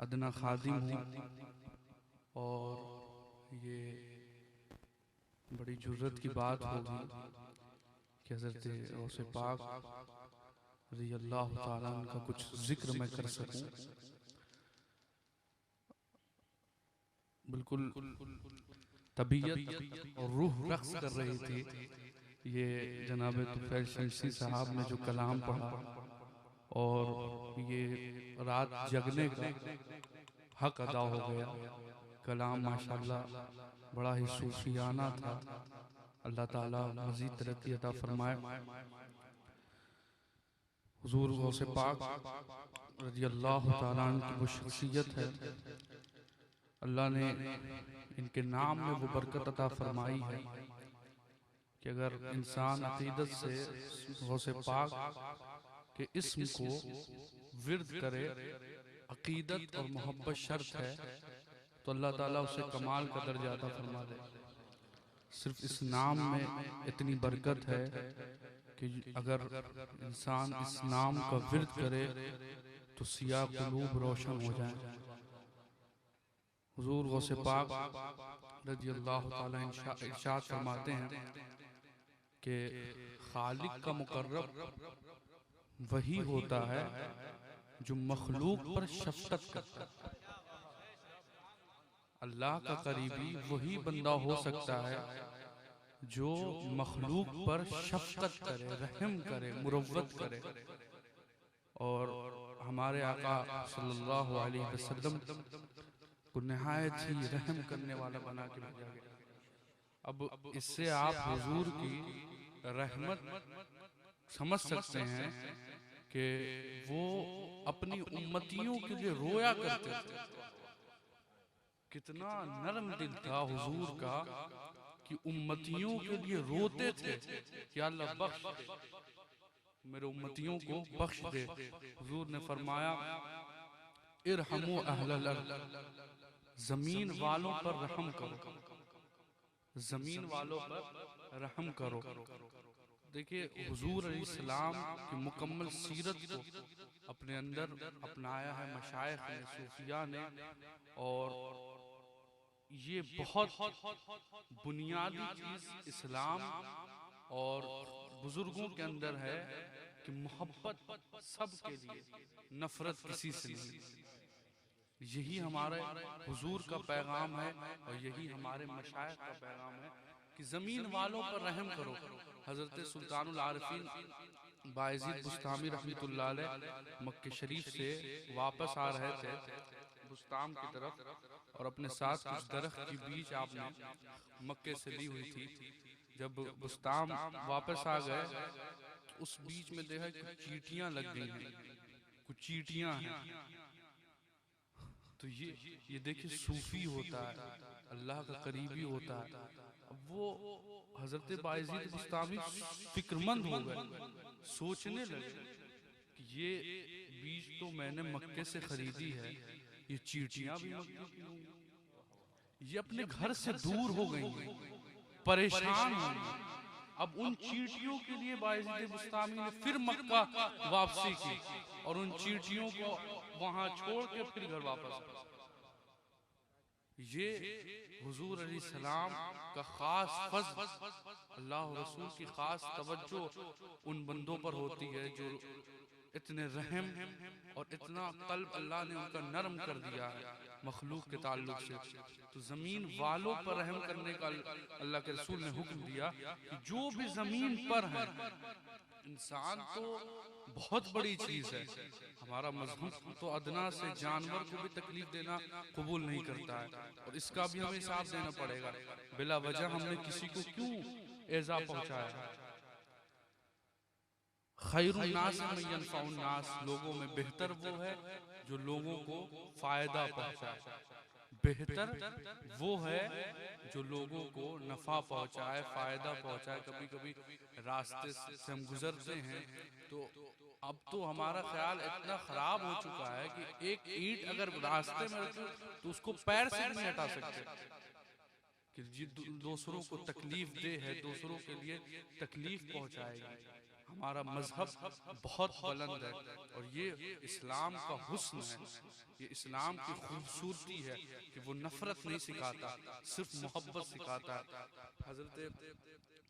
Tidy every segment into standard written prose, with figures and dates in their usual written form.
अदना खादिम हूँ और ये बड़ी जुर्रत की बात होगी कि हज़रत गौस पाक रज़ियल्लाहु ताला अन्हु का कुछ जिक्र मैं कर सकूं। बिल्कुल तबीयत और रूह रक्स कर रही थी। ये जनाब तुफैल शमसी साहब ने जो कलाम पढ़ा और ये रात जगने का हक अदा हो गया। कलाम माशाल्लाह बड़ा ही सूफियाना था। अल्लाह ताला मज़ीद तरक्की अता फरमाए। हुज़ूर गौस पाक रज़ियल्लाहु ताला अन्हु की वो शख्सियत है, अल्लाह ने इनके नाम में वो बरकत अता फरमाई है कि अगर इंसान अकीदत से गौस पाक के इस्म को विर्द करे, अकीदत और मोहब्बत शर्त है, तो अल्लाह ताला उसे कमाल का दर्जा अता फरमा दे। सिर्फ इस नाम में इतनी बरकत है कि अगर इंसान इस नाम का विर्द करे तो सिया कुलूब रोशन हो जाए। हुज़ूर गौस पाक रज़ियल्लाहु ताला इरशाद फरमाते हैं कि खालिक का मुकर्रब वही होता है जो मखलूक पर शफ़क़त करता है। अल्लाह का करीबी वही बंदा हो सकता है जो मखलूक पर शफ़क़त करे, रहम करे, मुरव्वत करे। और हमारे आका सल्लल्लाहु अलैहि वसल्लम को निहायत ही रहम करने वाला बना के भेजा गया। अब इससे आप हुजूर की रहमत समझ सकते हैं कि वो अपनी उम्मतियों के लिए रोया करते थे। कितना नरम दिल था हुजूर का कि उम्मतियों के लिए रोते थे कि अल्लाह बख्श दे, मेरे उम्मतियों को बख्श दे। हुजूर ने फरमाया इरहमू अहलल अर्द, जमीन वालों पर रहम करो, जमीन वालों पर रहम करो। देखिए हुजूर अलैहिस्सलाम की मुकम्मल सीरत को अपने अंदर अपनाया है मशाइख ने, सूफिया ने। और ये बहुत बुनियादी चीज इस्लाम और बुजुर्गों के अंदर है कि मोहब्बत सबके लिए, नफरत किसी से नहीं। यही हमारे हुजूर का पैगाम है और यही हमारे मशाइख का पैगाम है कि जमीन वालों पर रहम करो। हजरत सुल्तानुल आरिफीन बायजीद बुस्तामी रहमतुल्लाह अलैह मक्के शरीफ से वापस आ रहे थे बुस्ताम की तरफ, और अपने साथ कुछ दरख्त की बीज आपने मक्के से ली हुई थी। जब बुस्ताम वापस आ गए तो उस बीच में देखा कुछ चींटियां लग गई हैं, कुछ चींटियां हैं। तो ये देखिए सूफी होता है, अल्लाह का करीबी होता है। अब वो हजरत बायजीद बुस्तामी फिक्रमंद हो गए, सोचने लगे कि ये बीज तो मैंने मक्के से खरीदी है, ये चींटियां भी मक्के की होंगी। ये अपने घर से दूर हो गई हैं, परेशान होंगी। अब उन चींटियों के लिए बायजीद बुस्तामी ने फिर मक्का वापसी की और उन चींटियों को वहां छोड़ के फिर घर वापस आए। ये हुजूर अलैहिस्सलाम का खास फज़्ल, अल्लाह और रसूल की खास तवज्जो उन बंदों पर होती है जो इतने रहम और इतना कल्ब अल्लाह ने उनका नरम कर दिया है मखलूक के ताल्लुक से। तो जमीन वालों पर रहम करने का अल्लाह के रसूल ने हुक्म दिया कि जो भी जमीन पर है, इंसान तो बहुत बड़ी चीज है, हमारा मजहब तो अदना से जानवर को भी तकलीफ देना कबूल नहीं करता है, और इसका भी हमें हिसाब देना पड़ेगा। बिला वजह हमने किसी को क्यों एजा पहुंचाया। खैरुन्नास में यनफउन्नास, लोगों में बेहतर वो है जो लोगों को फायदा पहुंचाए। बेहतर वो है जो लोगों को नफा पहुंचाए, फायदा पहुंचाए। कभी कभी रास्ते से हम गुजरते हैं तो अब तो हमारा ख्याल इतना खराब हो चुका है कि एक ईंट अगर रास्ते में रखी तो उसको पैर से नहीं हटा सकते कि दूसरों को तकलीफ दे है, दूसरों के लिए तकलीफ पहुंचाएगी। हमारा मजहब बहुत बुलंद है और ये इस्लाम का हुस्न है, ये इस्लाम की खूबसूरती है कि वो नफरत नहीं सिखाता, सिर्फ मोहब्बत सिखाता है। हजरत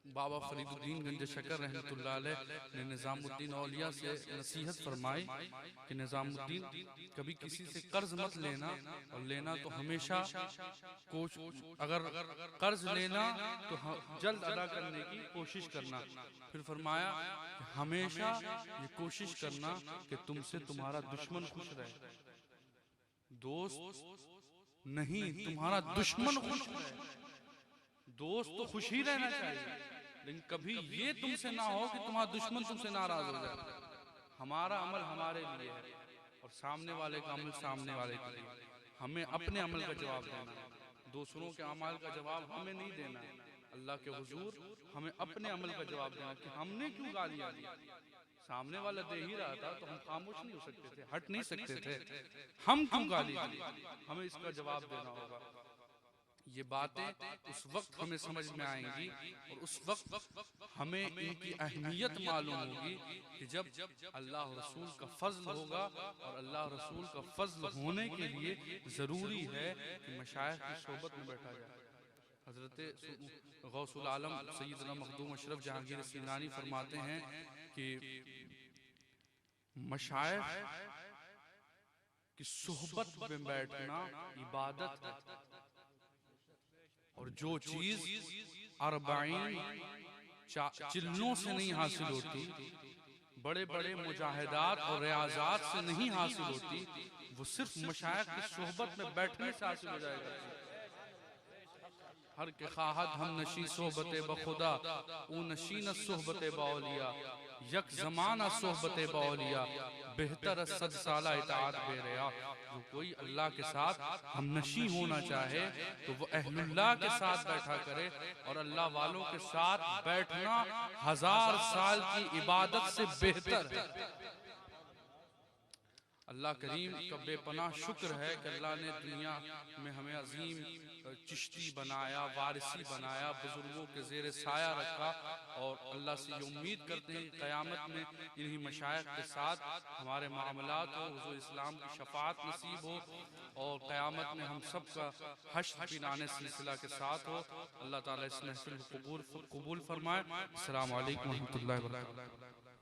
बाबा फरीदुद्दीन गंज शकर रहमतुल्लाह अलैह ने निज़ामुद्दीन औलिया से नसीहत फरमाई कि निज़ामुद्दीन कभी किसी से कर्ज मत लेना, और लेना तो हमेशा अगर कर्ज लेना तो जल्द अदा करने की कोशिश करना। फिर फरमाया कि हमेशा ये कोशिश करना कि तुमसे तुम्हारा दुश्मन खुश रहे, दोस्त नहीं तुम्हारा दुश्मन खुश रहे। दोस्त तो खुश ही रहना चाहिए, लेकिन कभी ये तुमसे ना हो कि तुम्हारा दुश्मन तुमसे नाराज हो जाए। हमारा अमल हमारे लिए है और सामने वाले का अमल सामने वाले के लिए। हमें अपने अमल का जवाब देना, दूसरों के अमल का जवाब हमें नहीं देना। अल्लाह के हुजूर हमें अपने अमल का जवाब देना कि हमने क्यों गालियां दी। सामने वाला दे ही रहा था तो हम खामोश नहीं हो सकते थे, हट नहीं सकते थे। हम क्यों गाली दी, हमें इसका जवाब देना होगा। ये बातें उस वक्त हमें समझ में आएंगी और उस वक्त हमें इनकी अहमियत मालूम होगी कि जब अल्लाह रसूल का फजल होगा। और अल्लाह रसूल का फजल होने के लिए ज़रूरी है कि मशाइख की सोबत में बैठा जाए। हज़रत गौसुल आलम सैयदना मखदूम अशरफ जहांगीर सीनानी फरमाते हैं कि मशाइख की सोहबत में बैठना इबादत है, और जो चीज अरबाइन चिल्लों से नहीं हासिल होती, बड़े बड़े मुजाहिदात और रियाजात से नहीं हासिल होती, वो सिर्फ मशाइख की सोहबत में बैठने से हासिल हो जाएगा। हर के खाहत हम नशी सोहबत बखुदा ऊ नशीन सोहबत बाउलिया यक जमाना सोहबत बाउलिया बेहतर सद साला इताअत बेरिया। जो कोई अल्लाह के साथ हम नशी होना चाहे तो वो अहलुल्लाह के साथ बैठा करे, और अल्लाह वालों के साथ बैठना 1000 साल की इबादत से बेहतर है। अल्लाह करीम का बेपनाह शुक्र है कि अल्लाह ने दुनिया में हमें अजीम चिश्ती बनाया, वारिसी बनाया, बुजुर्गों के ज़ेरे साया रखा। और अल्लाह से ये उम्मीद करते हैं कि क़यामत में इन्हीं मशाइख के साथ हमारे मामलात हो, हुज़ूर इस्लाम की शफ़ाअत नसीब हो, और क़यामत में हम सब का हश्र बिनाने सिलसिला के साथ हो। अल्लाह ताला इस महफ़िल को कबूल फरमाए। अस्सलामु अलैकुम व रहमतुल्लाहि व बरकातहू।